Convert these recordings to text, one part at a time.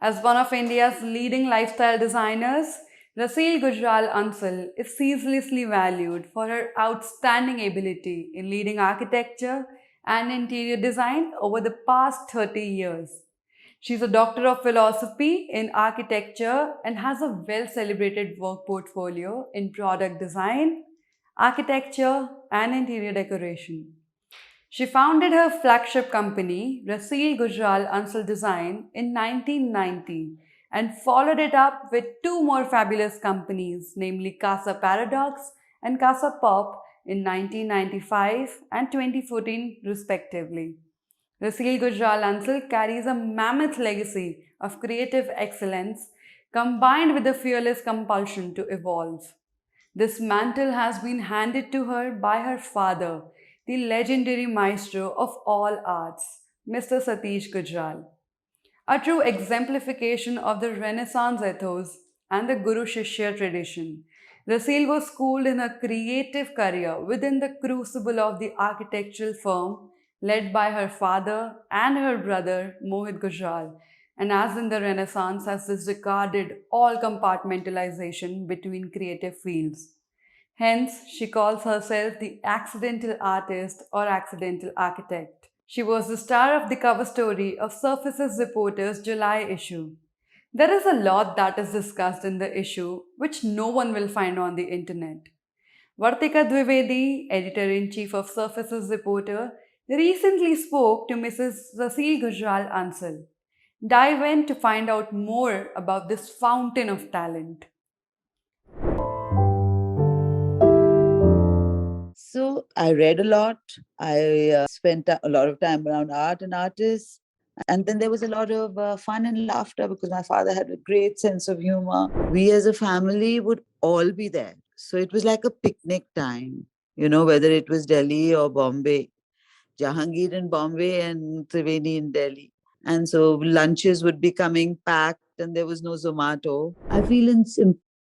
As one of India's leading lifestyle designers, Raseel Gujral Ansal is ceaselessly valued for her outstanding ability in leading architecture and interior design over the past 30 years. She's a doctor of philosophy in architecture and has a well celebrated work portfolio in product design, architecture, and interior decoration. She founded her flagship company, Raseel Gujral Ansal Design, in 1990 and followed it up with two more fabulous companies, namely CASA Paradox and CASA Pop, in 1995 and 2014, respectively. Raseel Gujral Ansal carries a mammoth legacy of creative excellence combined with a fearless compulsion to evolve. This mantle has been handed to her by her father, the legendary maestro of all arts, Mr. Satish Gujral. A true exemplification of the Renaissance ethos and the Guru Shishya tradition. Rasil was schooled in her creative career within the crucible of the architectural firm led by her father and her brother Mohit Gujral, and as in the Renaissance has disregarded all compartmentalization between creative fields. Hence, she calls herself the accidental artist or accidental architect. She was the star of the cover story of Surfaces Reporter's July issue. There is a lot that is discussed in the issue which no one will find on the internet. Vertica Dvivedi, editor-in-chief of Surfaces Reporter, recently spoke to Mrs. Raseel Gujral Ansal. Dive in to find out more about this fountain of talent. So I read a lot. I spent a lot of time around art and artists. And then there was a lot of fun and laughter because my father had a great sense of humor. We as a family would all be there. So it was like a picnic time, whether it was Delhi or Bombay, Jahangir in Bombay and Triveni in Delhi. And so lunches would be coming packed and there was no Zomato. I feel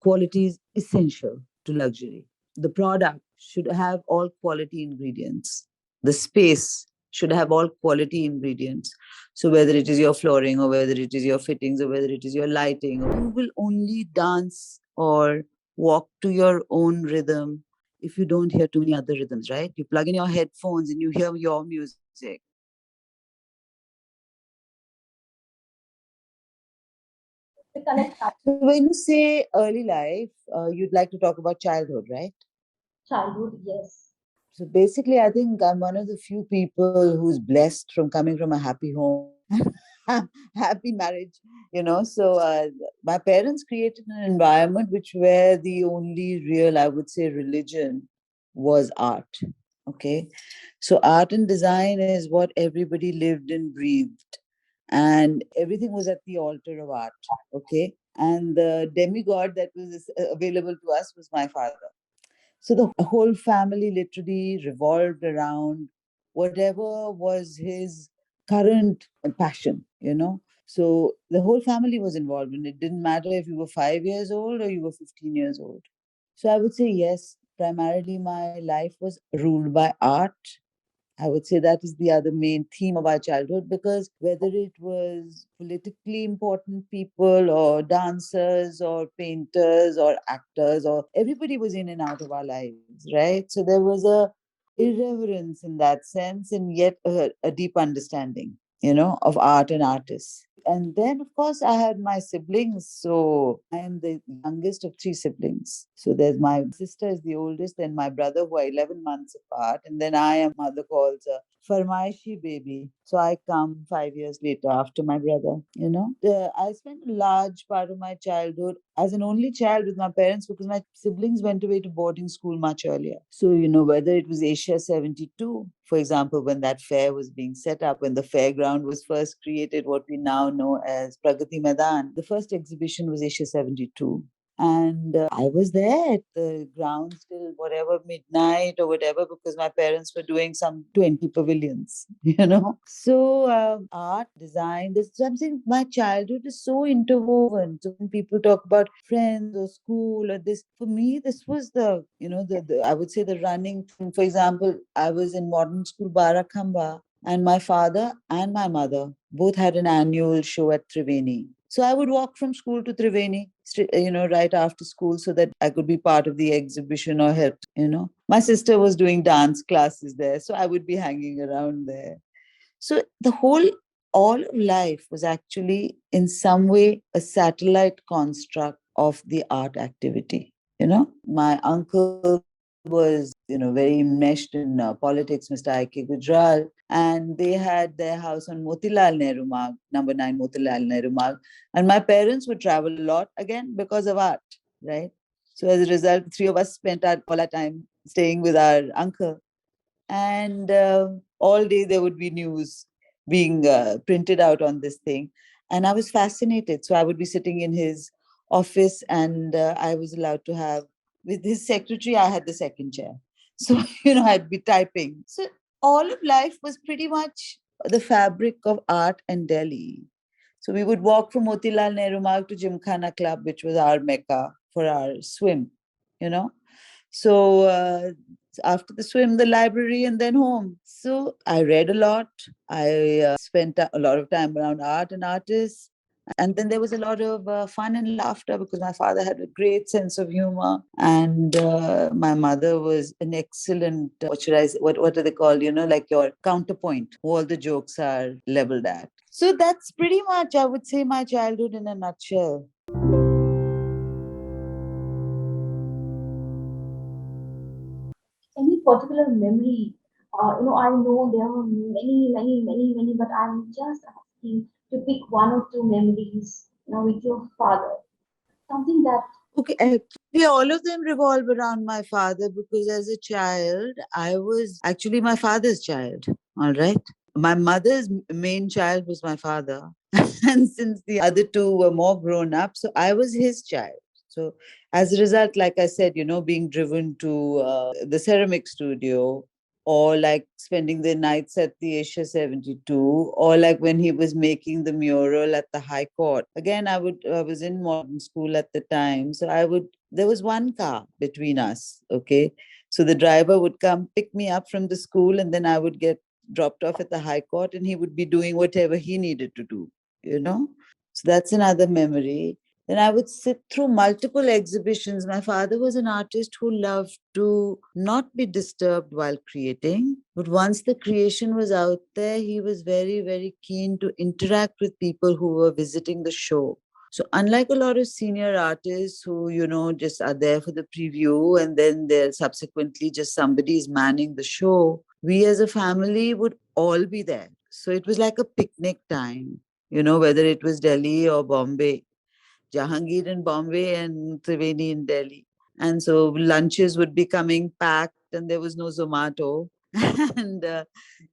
quality is essential to luxury. The product should have all quality ingredients. The space should have all quality ingredients. So whether it is your flooring or whether it is your fittings or whether it is your lighting, you will only dance or walk to your own rhythm if you don't hear too many other rhythms, right? You plug in your headphones and you hear your music. So when you say early life, you'd like to talk about childhood, right? Childhood, yes. So basically, I think I'm one of the few people who's blessed from coming from a happy home, happy marriage, So my parents created an environment which where the only real, I would say, religion was art. Okay. So art and design is what everybody lived and breathed. And everything was at the altar of art. Okay. And the demigod that was available to us was my father. So the whole family literally revolved around whatever was his current passion. So the whole family was involved, and it didn't matter if you were 5 years old or you were 15 years old. So I would say, yes, primarily my life was ruled by art. I would say that is the other main theme of our childhood because whether it was politically important people or dancers or painters or actors or everybody was in and out of our lives, right? So there was a irreverence in that sense and yet a deep understanding, of art and artists. And then, of course, I had my siblings. So I am the youngest of three siblings. So there's my sister is the oldest, then my brother who are 11 months apart. And then I am mother calls a Farmaishi baby. So I come 5 years later after my brother. I spent a large part of my childhood as an only child with my parents because my siblings went away to boarding school much earlier. So, whether it was Asia 72, for example, when that fair was being set up, when the fairground was first created, what we now know as Pragati Maidan, the first exhibition was Asia 72. And I was there at the grounds till whatever midnight or whatever because my parents were doing some 20 pavilions. So art, design, this something my childhood is so interwoven. So when people talk about friends or school or this, for me, this was the I would say the running thing. For example, I was in modern school Barakhamba and my father and my mother both had an annual show at Triveni. So I would walk from school to Triveni, right after school so that I could be part of the exhibition or help. My sister was doing dance classes there, so I would be hanging around there. So all of life was actually in some way a satellite construct of the art activity. My uncle was, very enmeshed in politics, Mr. I.K. Gujral, and they had their house on Motilal Nehru Marg, number 9 Motilal Nehru Marg. And my parents would travel a lot again because of art, right? So as a result, three of us spent all our time staying with our uncle, and all day there would be news being printed out on this thing, and I was fascinated. So I would be sitting in his office, and I was allowed to have, with his secretary I had the second chair. So I'd be typing. So all of life was pretty much the fabric of art and Delhi. So we would walk from Motilal Nehru Marg to Gymkhana Club, which was our mecca for our swim you know so after the swim, the library, and then home. So I read a lot. I spent a lot of time around art and artists. And then there was a lot of fun and laughter because my father had a great sense of humor. And my mother was an excellent, what should I say, what are they called? Like your counterpoint, who all the jokes are leveled at. So that's pretty much, I would say, my childhood in a nutshell. Any particular memory? I know there are many, many, many, many, but I'm just asking to pick one or two memories, with your father. Something that Okay, actually, all of them revolve around my father because as a child, I was actually my father's child. All right. My mother's main child was my father. And since the other two were more grown up, so I was his child. So as a result, like I said, being driven to the ceramic studio, or like spending the nights at the Asia 72, or like when he was making the mural at the High Court. Again, I was in modern school at the time. So there was one car between us. Okay. So the driver would come pick me up from the school, and then I would get dropped off at the High Court, and he would be doing whatever he needed to do, you know? So that's another memory. Then I would sit through multiple exhibitions. My father was an artist who loved to not be disturbed while creating, but once the creation was out there, he was very, very keen to interact with people who were visiting the show. So, unlike a lot of senior artists who, just are there for the preview and then they're subsequently just somebody is manning the show, we as a family would all be there. So, it was like a picnic time, whether it was Delhi or Bombay. Jahangir in Bombay and Triveni in Delhi. And so lunches would be coming packed, and there was no Zomato. And,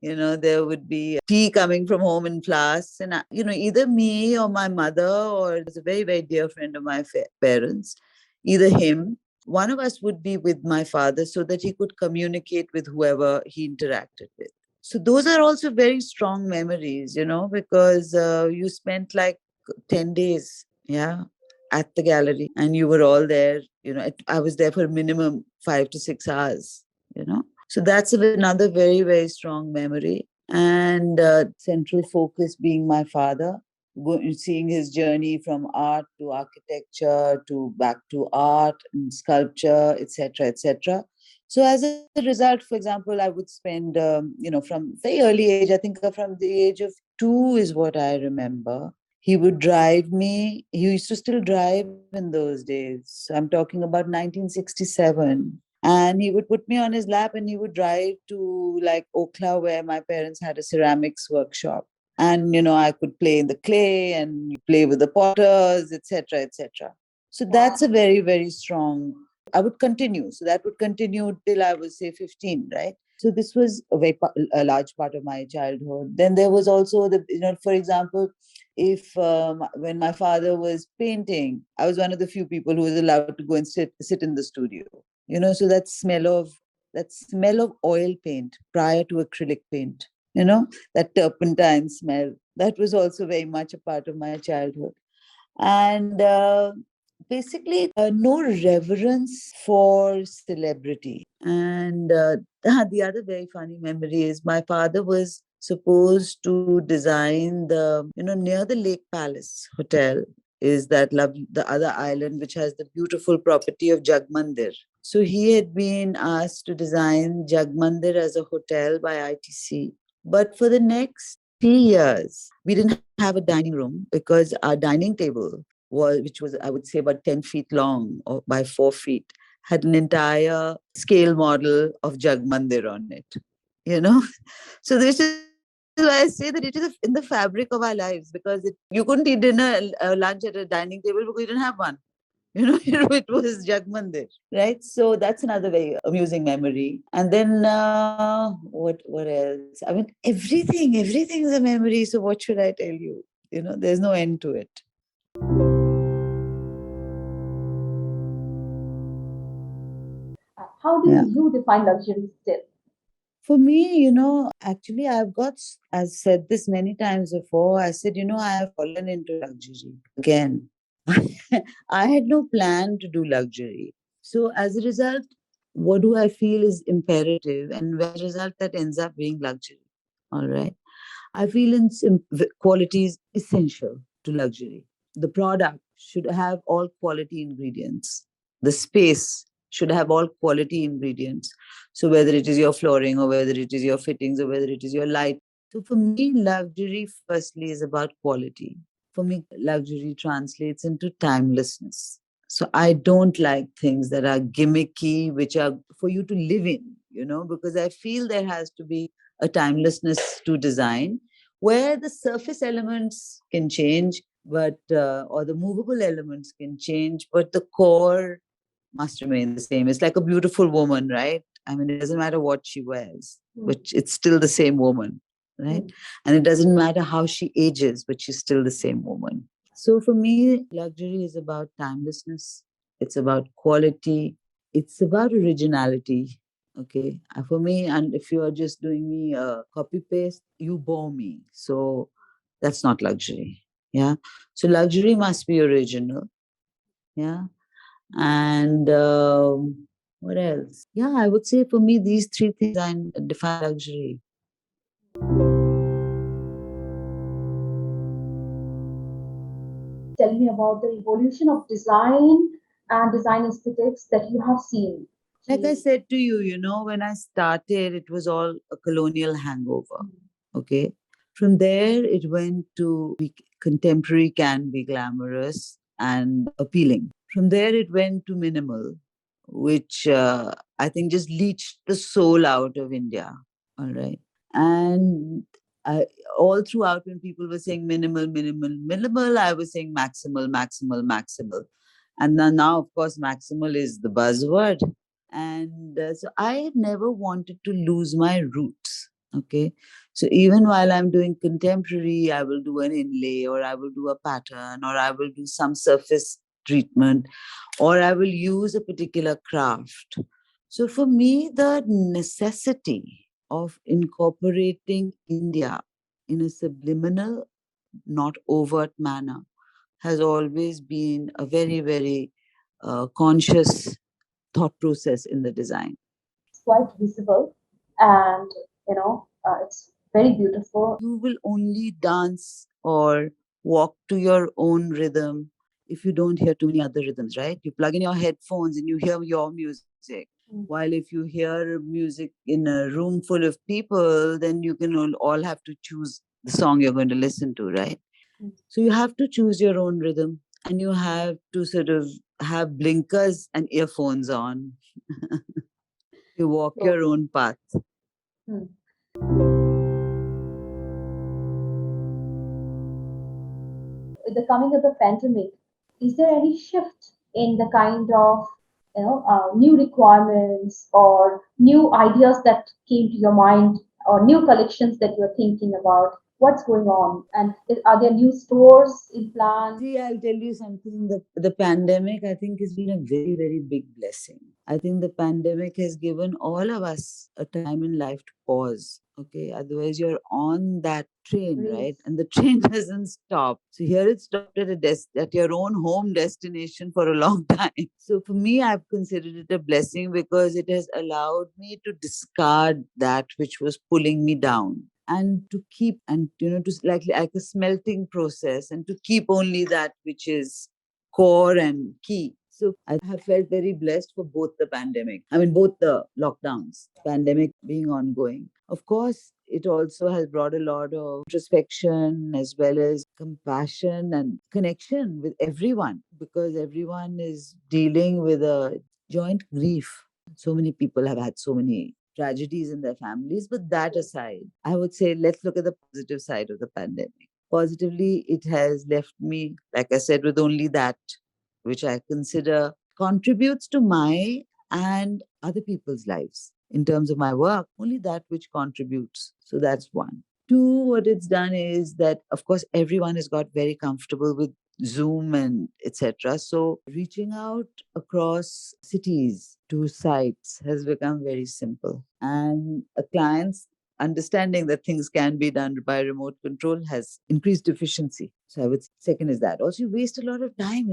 there would be tea coming from home in flasks. And, either me or my mother, or it was a very, very dear friend of my parents, either him, one of us would be with my father so that he could communicate with whoever he interacted with. So those are also very strong memories, because you spent like 10 days, yeah, at the gallery, and you were all there. I was there for minimum 5 to 6 hours, so that's another very, very strong memory. And central focus being my father, seeing his journey from art to architecture to back to art and sculpture, etc., etc. So as a result, for example, I would spend, from very early age, I think from the age of 2 is what I remember. He would drive me. He used to still drive in those days. I'm talking about 1967. And he would put me on his lap and he would drive to like Okhla, where my parents had a ceramics workshop. And, I could play in the clay and play with the potters, etc., etc. So that's a very, very strong. I would continue. So that would continue till I was, say, 15, right? So this was a large part of my childhood. Then there was also for example, if when my father was painting, I was one of the few people who was allowed to go and sit in the studio. So that smell of oil paint prior to acrylic paint, that turpentine smell, that was also very much a part of my childhood. And basically no reverence for celebrity. And the other very funny memory is my father was supposed to design near the Lake Palace Hotel is the other island which has the beautiful property of Jagmandir. So he had been asked to design Jagmandir as a hotel by ITC. But for the next 3 years, we didn't have a dining room because our dining table which was, I would say, about 10 feet long or by 4 feet, had an entire scale model of Jagmandir on it. You know, so this is why I say that it is in the fabric of our lives, because you couldn't eat dinner, lunch at a dining table because you didn't have one. It was Jagmandir, right? So that's another very amusing memory. And then what else? I mean, everything is a memory. So what should I tell you? There's no end to it. How do Yeah. you define luxury still? For me, actually, I've said this many times before. I said, I have fallen into luxury again. I had no plan to do luxury. So as a result, what do I feel is imperative? And as a result, that ends up being luxury. All right. I feel quality is essential to luxury. The product should have all quality ingredients. The space should have all quality ingredients. So whether it is your flooring or whether it is your fittings or whether it is your light. So for me, luxury firstly is about quality. For me, luxury translates into timelessness. So I don't like things that are gimmicky, which are for you to live in, because I feel there has to be a timelessness to design where the surface elements can change, but or the movable elements can change, but the core must remain the same. It's like a beautiful woman, right? I mean, it doesn't matter what she wears, but it's still the same woman, right? And it doesn't matter how she ages, but she's still the same woman. So for me, luxury is about timelessness. It's about quality. It's about originality. Okay. For me, and if you are just doing me a copy paste, you bore me. So that's not luxury. Yeah. So luxury must be original. Yeah. And what else? Yeah, I would say for me, these three things define luxury. Tell me about the evolution of design and design aesthetics that you have seen. Like I said to you, when I started, it was all a colonial hangover. Okay. From there, it went to contemporary can be glamorous and appealing. From there, it went to minimal, which I think just leached the soul out of India. All right. And I, all throughout, when people were saying minimal, minimal, minimal, I was saying maximal, maximal, maximal. And now, of course, maximal is the buzzword. And so I had never wanted to lose my roots. Okay. So even while I'm doing contemporary, I will do an inlay or I will do a pattern or I will do some surface treatment or I will use a particular craft. So for me, the necessity of incorporating India in a subliminal, not overt manner has always been a very, very conscious thought process in the design. It's quite visible, and it's very beautiful. You will only dance or walk to your own rhythm if you don't hear too many other rhythms, right? You plug in your headphones and you hear your music. While if you hear music in a room full of people, then you can all have to choose the song you're going to listen to, right? So you have to choose your own rhythm and you have to sort of have blinkers and earphones on. You walk your own path. Hmm. With the coming of the pandemic, is there any shift in the kind of new requirements or new ideas that came to your mind or new collections that you're thinking about? What's going on? And are there new stores in plan? See, I'll tell you something. The pandemic, I think, has been a very, very big blessing. I think the pandemic has given all of us a time in life to pause. Okay. Otherwise, you're on that train, right? And the train doesn't stop. So here it stopped at your own home destination for a long time. So for me, I've considered it a blessing because it has allowed me to discard that which was pulling me down. and to keep, and to like a smelting process, and to keep only that which is core and key. So I have felt very blessed for both the pandemic. I mean, both the lockdowns, pandemic being ongoing. Of course, it also has brought a lot of introspection as well as compassion and connection with everyone, because everyone is dealing with a joint grief. So many people have had so many tragedies in their families. But that aside, I would say let's look at the positive side of the pandemic. Positively, it has left me, like I said, with only that which I consider contributes to my and other people's lives. In terms of my work, only that which contributes. So that's one. Two, what it's done is that, of course, everyone has got very comfortable with Zoom and etc. So reaching out across cities to sites has become very simple. And a client's understanding that things can be done by remote control has increased efficiency. So I would second is that. Also, you waste a lot of time,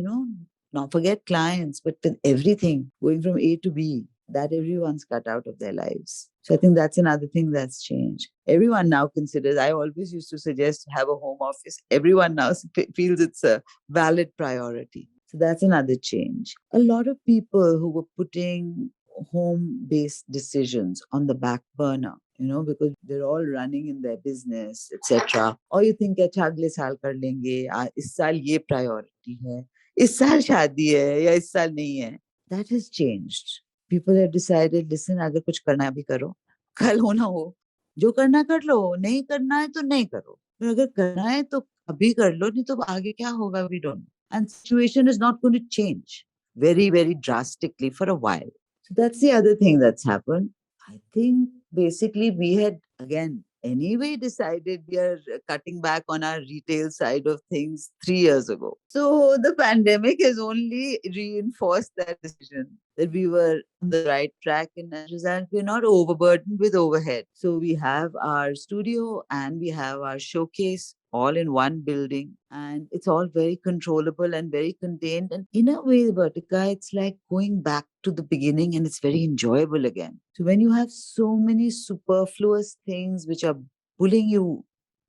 Not forget clients, but with everything going from A to B, that everyone's cut out of their lives. So I think that's another thing that's changed. Everyone now considers, I always used to suggest have a home office. Everyone now feels it's a valid priority. So that's another change. A lot of people who were putting home based decisions on the back burner, because they're all running in their business, etc. Or you think, अच्छा अगले साल कर लेंगे, इस साल ये priority है, इस साल शादी है या इस साल नहीं है. That has changed. People have decided, listen, अगर कुछ करना है अभी करो, कल हो ना हो, जो करना कर लो, नहीं करना है तो नहीं करो. पर अगर करना है तो अभी कर लो, नहीं तो आगे क्या होगा, we don't know. And situation is not going to change very, very drastically for a while. So that's the other thing that's happened. I think basically we had, again, anyway decided we are cutting back on our retail side of things 3 years ago. So the pandemic has only reinforced that decision that we were on the right track, and as a result, we're not overburdened with overhead. So we have our studio and we have our showcase all in one building, and it's all very controllable and very contained. And in a way, Vertica, it's like going back to the beginning, and it's very enjoyable again. So when you have so many superfluous things which are pulling you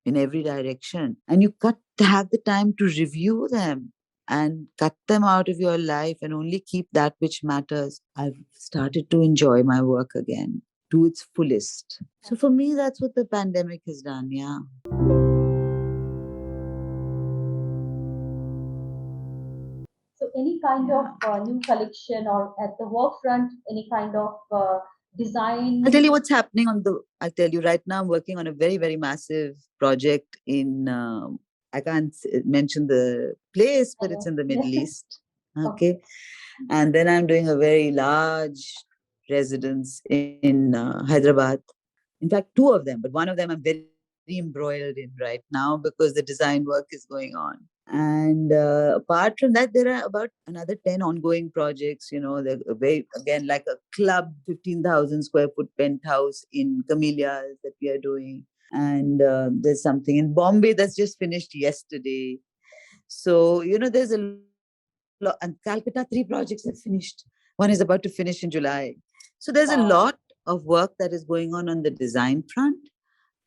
in every direction, and you have the time to review them and cut them out of your life and only keep that which matters, I've started to enjoy my work again to its fullest. So for me, that's what the pandemic has done. Yeah. So any kind of new collection or at the work front, any kind of design. I'll tell you what's happening I'll tell you right now, I'm working on a very, very massive project in, I can't mention the place, I but it's know. in the Yeah. Middle East. Okay. Okay. And then I'm doing a very large residence in Hyderabad. In fact, two of them, but one of them I'm very embroiled in right now because the design work is going on. And apart from that, there are about another 10 ongoing projects. They're very, again, like a club, 15,000 square foot penthouse in Camellias that we are doing. And there's something in Bombay that's just finished yesterday. So, there's a lot. And Calcutta, 3 projects have finished. One is about to finish in July. So there's a lot Wow. of work that is going on the design front.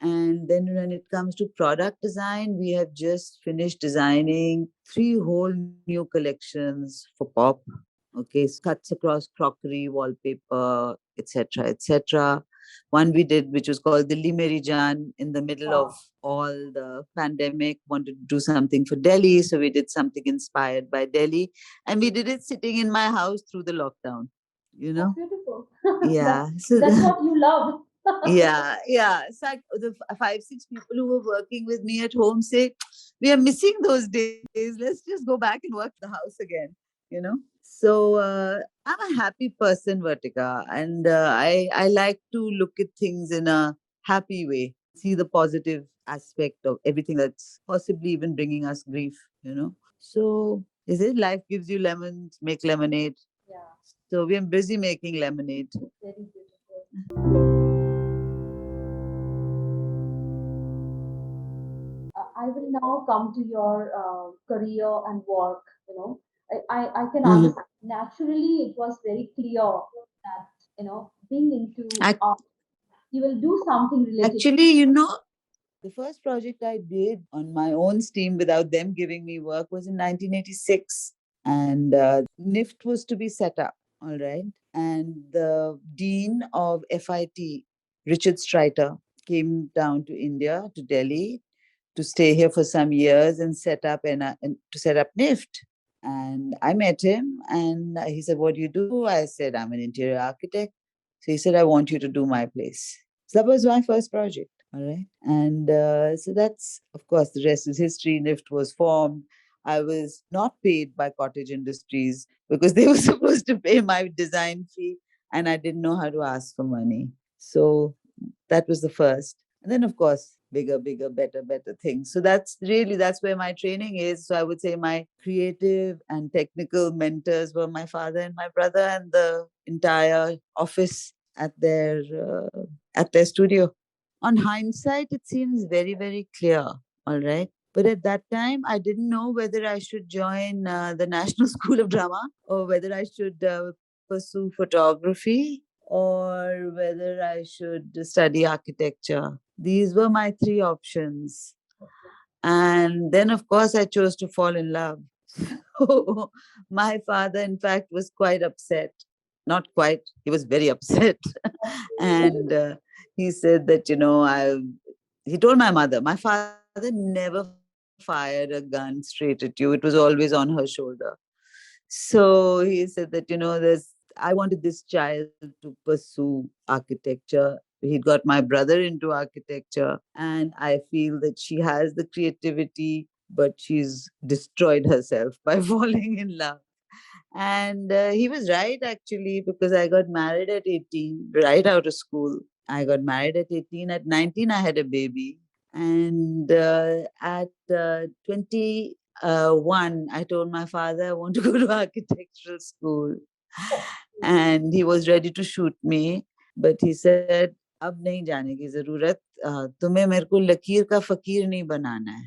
And then when it comes to product design, we have just finished designing 3 whole new collections for pop. Okay, cuts across crockery, wallpaper, etc., etc. One we did, which was called the Limeri Jan, in the middle of Wow. all the pandemic, wanted to do something for Delhi. So we did something inspired by Delhi. And we did it sitting in my house through the lockdown, you That's know? beautiful. Yeah. That's So that's what you love. yeah, yeah. So the 5, 6 people who were working with me at home say, we are missing those days. Let's just go back and work the house again, you know? So I'm a happy person, Vertica, and I like to look at things in a happy way, see the positive aspect of everything that's possibly even bringing us grief. So is it life gives you lemons, make lemonade. Yeah, So we're busy making lemonade. very beautiful. I will now come to your career and work. I can Mhm. understand. Naturally, it was very clear that being into Ac- art, you will do something related. Actually, The first project I did on my own steam without them giving me work was in 1986. And NIFT was to be set up, all right? And the dean of FIT, Richard Streiter, came down to India, to Delhi, to stay here for some years and and to set up NIFT. And I met him and he said, "What do you do?" I said, "I'm an interior architect." So he said, "I want you to do my place." So that was my first project. All right. And so that's, of course, the rest is history. NIFT was formed. I was not paid by Cottage Industries because they were supposed to pay my design fee and I didn't know how to ask for money. So that was the first. And then, of course, bigger, bigger, better, better things. So that's where my training is. So I would say my creative and technical mentors were my father and my brother and the entire office at their studio. On hindsight, it seems very, very clear. All right. But at that time, I didn't know whether I should join the National School of Drama or whether I should pursue photography or whether I should study architecture. These were my three options. And then, of course, I chose to fall in love. So my father, in fact, was quite upset. Not quite, he was very upset. And he said that, he told my father never fired a gun straight at you. It was always on her shoulder. So he said that, I wanted this child to pursue architecture. He got my brother into architecture, and I feel that she has the creativity, but she's destroyed herself by falling in love. And he was right, actually, because I got married at 18, right out of school. I got married at 18. At 19, I had a baby. And at 21, I told my father I want to go to architectural school. And he was ready to shoot me. But he said, अब नहीं जाने की जरूरत, तुम्हें मेरे को लकीर का फकीर नहीं बनाना है,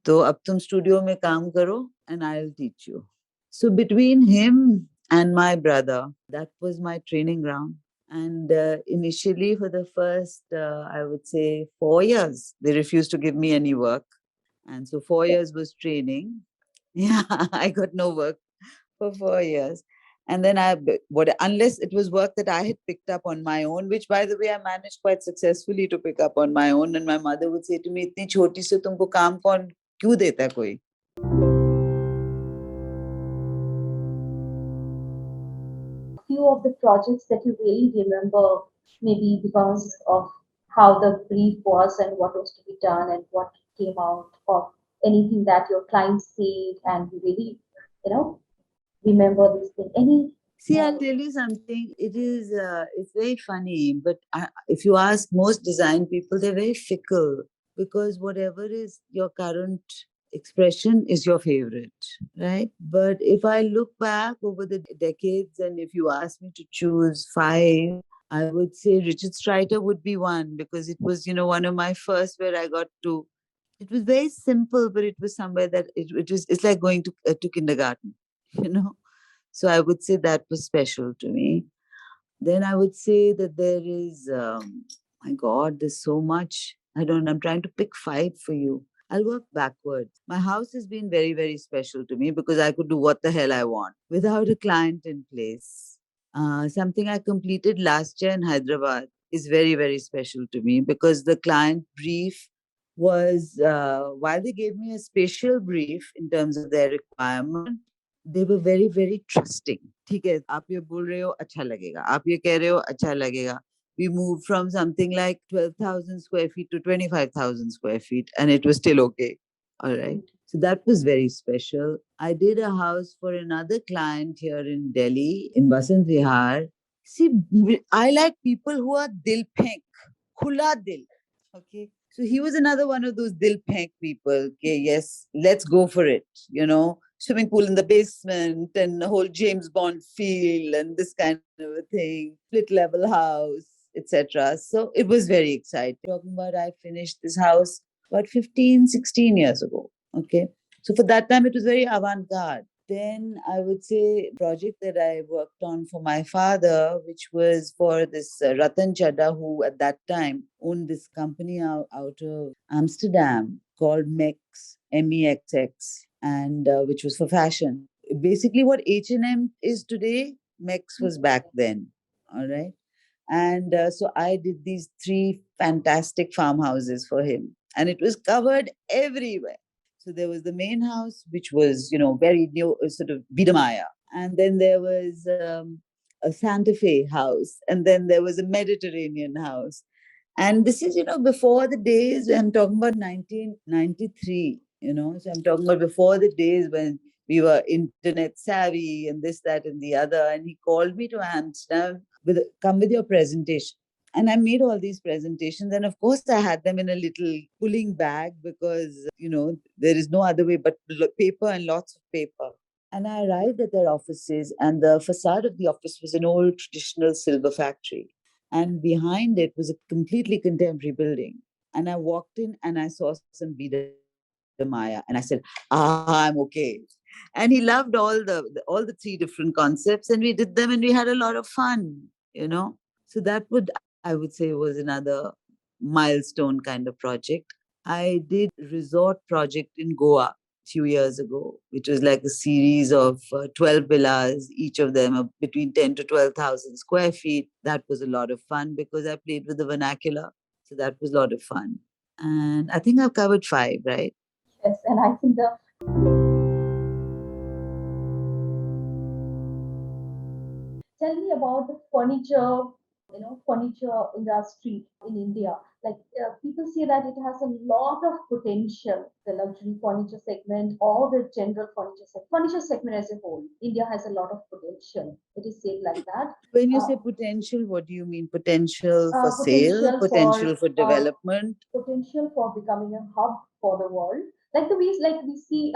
तो अब तुम स्टूडियो में काम करो and I'll teach you. So between him and my brother, that was my training ground. And initially, for the first, I would say, 4 years, they refused to give me any work. And so 4 years was training. Yeah, I got no work for 4 years. And then unless it was work that I had picked up on my own, which by the way, I managed quite successfully to pick up on my own. And my mother would say to me, "Itni choti se tumko kaam kaun kyun deta hai koi?" Few of the projects that you really remember, maybe because of how the brief was and what was to be done and what came out, or anything that your client said and you really, you know, remember this thing. Any See, I'll tell you something. It's very funny, but if you ask most design people, they're very fickle because whatever is your current expression is your favorite, right? But if I look back over the decades and if you ask me to choose five, I would say Richard Streiter would be one because it was, one of my first where I got to. It was very simple, but it was somewhere that it's like going to kindergarten, you know. So I would say that was special to me. Then I would say that there is, my God, there's so much. I'm trying to pick five for you. I'll work backwards. My house has been very, very special to me because I could do what the hell I want without a client in place. Something I completed last year in Hyderabad is very, very special to me because the client brief was, while they gave me a spatial brief in terms of their requirement, they were very, very trusting. ठीक है, आप ये बोल रहे हो अच्छा लगेगा, आप ये कह रहे हो अच्छा लगेगा. We moved from something like 12,000 square feet to 25,000 square feet, and it was still okay. All right. So that was very special. I did a house for another client here in Delhi, in Vasant Vihar. See, I like people who are dil phenk, khula dil. Okay. So he was another one of those dil phenk people. Okay, yes, let's go for it. Swimming pool in the basement and the whole James Bond feel and this kind of a thing, split level house, etc. So it was very exciting. Talking about I finished this house about 15, 16 years ago. Okay. So for that time, it was very avant-garde. Then I would say project that I worked on for my father, which was for this Ratan Chadda, who at that time owned this company out of Amsterdam called Mex, MEXX, and which was for fashion. Basically, what H&M is today, Mex was back then. All right. And so I did these three fantastic farmhouses for him, and it was covered everywhere. So there was the main house, which was, very new, sort of Bidamaya. And then there was a Santa Fe house. And then there was a Mediterranean house. And this is, before the days, I'm talking about 1993, so I'm talking about before the days when we were internet savvy and this, that, and the other. And he called me to Amsterdam come with your presentation. And I made all these presentations. And of course, I had them in a little pulling bag because, there is no other way but paper and lots of paper. And I arrived at their offices, and the facade of the office was an old traditional silver factory. And behind it was a completely contemporary building. And I walked in and I saw some Maya, and I said, I'm okay. And he loved all the three different concepts, and we did them, and we had a lot of fun. So that would, I would say, was another milestone kind of project. I did resort project in Goa a few years ago, which was like a series of 12 villas, each of them between 10 to 12,000 square feet. That was a lot of fun because I played with the vernacular. So that was a lot of fun. And I think I've covered five, right? Yes, and I think the tell me about the furniture, furniture industry in India. Like people say that it has a lot of potential, the luxury furniture segment or the general furniture segment as a whole. India has a lot of potential. It is said like that. When you Uh, say potential, what do you mean? Potential for sale, Potential potential for for development? potential for becoming a hub for the world. Like the ways like we see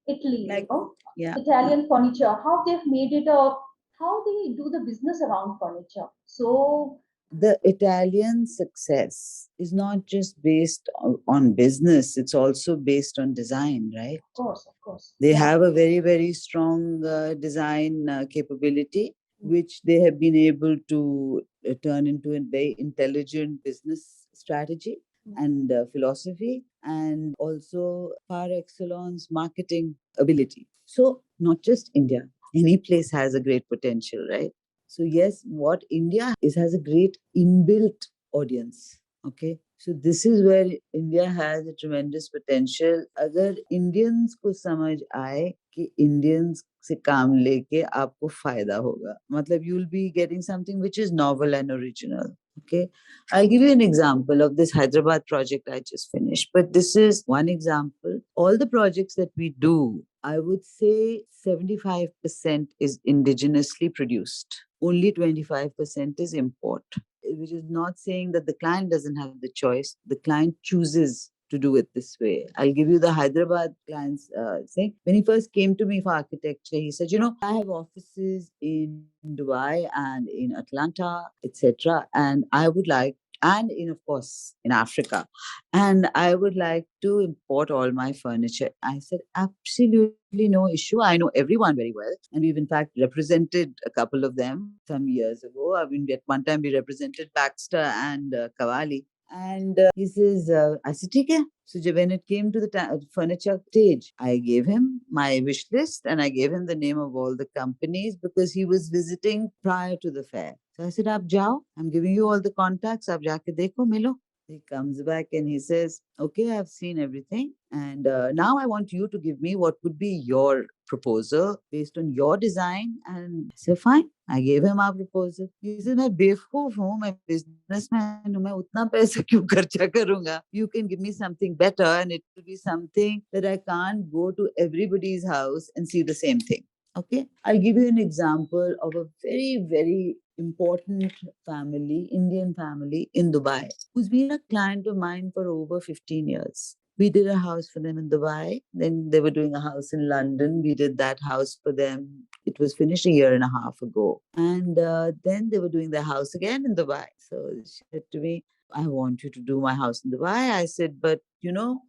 Italy, Like, yeah, yeah. Italian furniture, how they've made it a how they do the business around furniture. So The Italian success is not just based on business, it's also based on design, right? of course, They yeah. have a very, very strong design capability, which they have been able to turn into a very intelligent business strategy and philosophy, and also par excellence marketing ability. So, not just India, any place has a great potential, right? So, yes, what India is has a great inbuilt audience. Okay. So this is where India has a tremendous potential. अगर Indians को समझ आए कि Indians से काम लेके आपको फायदा होगा, मतलब you'll be getting something which is novel and original. Okay, I'll give you an example of this Hyderabad project I just finished, but this is one example. All the projects that we do, I would say 75% is indigenously produced. Only 25% is import, which is not saying that the client doesn't have the choice. The client chooses to do it this way. I'll give you the Hyderabad client's thing. When he first came to me for architecture, he said, I have offices in Dubai and in Atlanta, etc. And I would like, and in, of course, in Africa. And I would like to import all my furniture. I said, absolutely no issue. I know everyone very well. And we've, in fact, represented a couple of them some years ago. I mean, at one time, we represented Baxter and Kawali. And he says, I said, "ठीक है." So when it came to the furniture stage, I gave him my wish list and I gave him the name of all the companies because he was visiting prior to the fair. So I said, "आप जाओ, I'm giving you all the contacts. आप जाके देखो, मिलो." He comes back and he says, okay, I've seen everything. And now I want you to give me what would be your proposal based on your design. And I said, fine. I gave him our proposal. He said, मैं बेवकूफ हूँ, मैं businessman हूँ, मैं उतना पैसा क्यों खर्चा करूँगा? You can give me something better and it will be something that I can't go to everybody's house and see the same thing. Okay, I'll give you an example of a very, very important family, Indian family in Dubai, who's been a client of mine for over 15 years. We did a house for them in Dubai. Then they were doing a house in London. We did that house for them. It was finished a year and a half ago. And then they were doing their house again in Dubai. So she said to me, I want you to do my house in Dubai. I said, but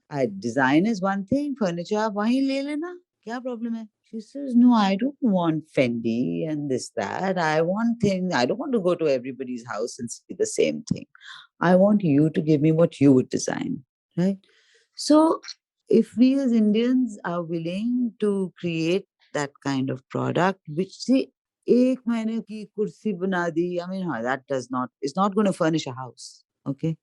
I design is one thing, furniture आप वहीं ले लेना. क्या problem है? She says, no, I don't want Fendi and this, that. I don't want to go to everybody's house and see the same thing. I want you to give me what you would design. Right? So if we as Indians are willing to create that kind of product, which see, एक महीने की कुर्सी बना दी, I mean, that does not, is not going to furnish a house. Okay.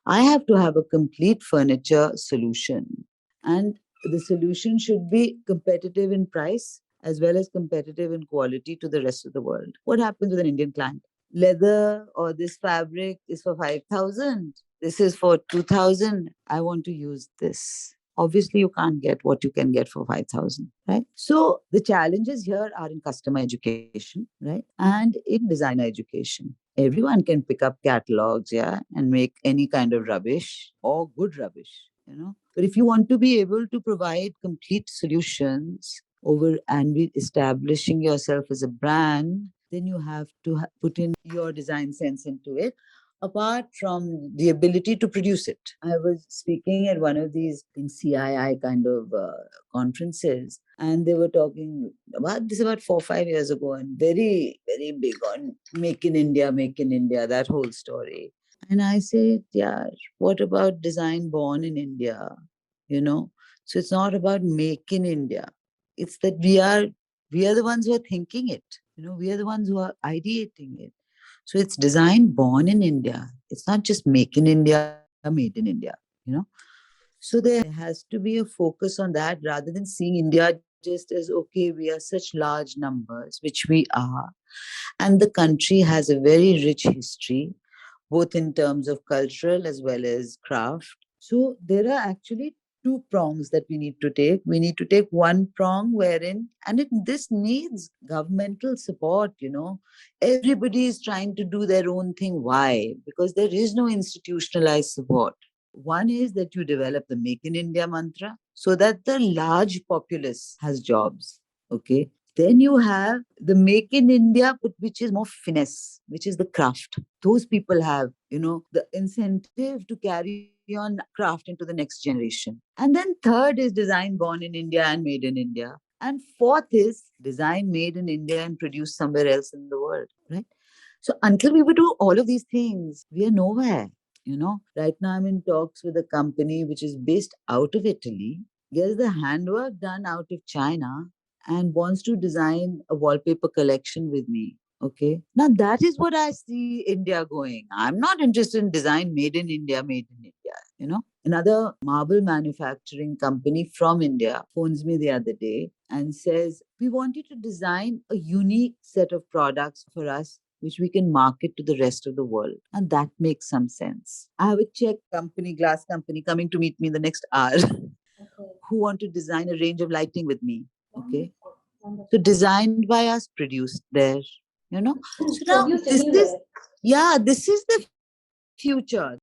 I have to have a complete furniture solution. And the solution should be competitive in price as well as competitive in quality to the rest of the world. What happens with an Indian client? Leather or this fabric is for 5,000. This is for 2,000. I want to use this. Obviously, you can't get what you can get for 5,000, right? So the challenges here are in customer education, right? And in designer education. Everyone can pick up catalogs, yeah, and make any kind of rubbish or good rubbish, you know. But if you want to be able to provide complete solutions over and be establishing yourself as a brand, then you have to put in your design sense into it, apart from the ability to produce it. I was speaking at one of these CII kind of conferences, and they were talking about this about 4 or 5 years ago, and very, very big on Make in India, that whole story. And I said, yeah, what about design born in India? You know, so it's not about make in India. It's that we are the ones who are thinking it. You know, we are the ones who are ideating it. So it's design born in India. It's not just make in India, made in India, you know. So there has to be a focus on that rather than seeing India just as, okay, we are such large numbers, which we are. And the country has a very rich history, both in terms of cultural as well as craft. So there are actually two prongs that we need to take. We need to take one prong wherein, and this needs governmental support, you know. Everybody is trying to do their own thing. Why? Because there is no institutionalized support. One is that you develop the Make in India mantra so that the large populace has jobs. Okay. Then you have the Make in India, but which is more finesse, which is the craft. Those people have, you know, the incentive to carry on craft into the next generation. And then third is design born in India and made in India. And fourth is design made in India and produced somewhere else in the world, right? So until we would do all of these things, we are nowhere. You know, right now I'm in talks with a company which is based out of Italy, gets the handwork done out of China, and wants to design a wallpaper collection with me. Okay. Now that is what I see India going. I'm not interested in design made in India. You know, another marble manufacturing company from India phones me the other day and says, we want you to design a unique set of products for us which we can market to the rest of the world. And that makes some sense. I have a Czech company, glass company, coming to meet me in the next hour Okay. who want to design a range of lighting with me. Okay. Wonderful. So Wonderful. designed by us, produced there. You know. So now Produced this is, anywhere. yeah, this is the future.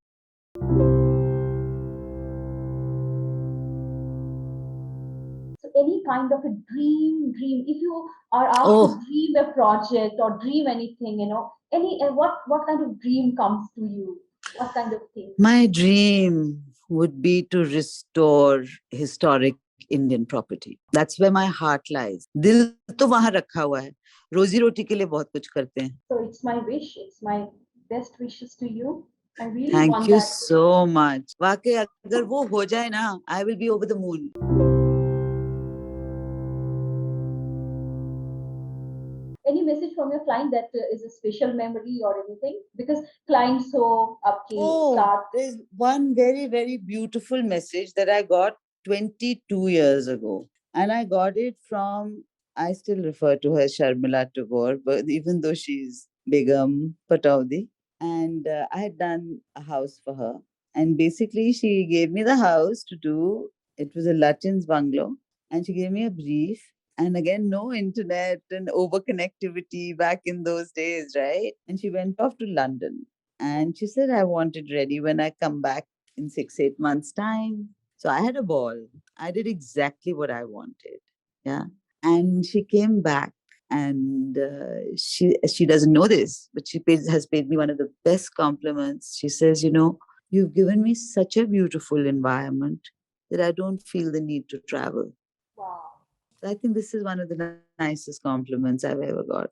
So any kind of a dream. If you are asked to Oh, dream a project or dream anything, any what kind of dream comes to you? What kind of thing? my dream would be to restore historic Indian property. That's where my heart lies. दिल तो वहां रखा हुआ है. रोजी रोटी के लिए बहुत कुछ करते हैं. So it's my wish. It's my best wishes to you. I really Thank want you that. so much. वाकई अगर वो हो जाए ना, I will be over the moon. Any message from your client that is a special memory or anything? Because clients so आपके Oh, साथ there's one very, very beautiful message that I got 22 years ago. And I got it from, I still refer to her as Sharmila Tagore, but even though she's Begum Pataudi. And I had done a house for her. And basically, she gave me the house to do, it was a Lutyens bungalow. And she gave me a brief. And again, no internet and over connectivity back in those days, right? And she went off to London. And she said, I want it ready when I come back in 6, 8 months' time. So I had a ball. I did exactly what I wanted. Yeah. And she came back and she doesn't know this, but has paid me one of the best compliments. She says, you know, you've given me such a beautiful environment that I don't feel the need to travel. wow. So I think this is one of the nicest compliments I've ever got.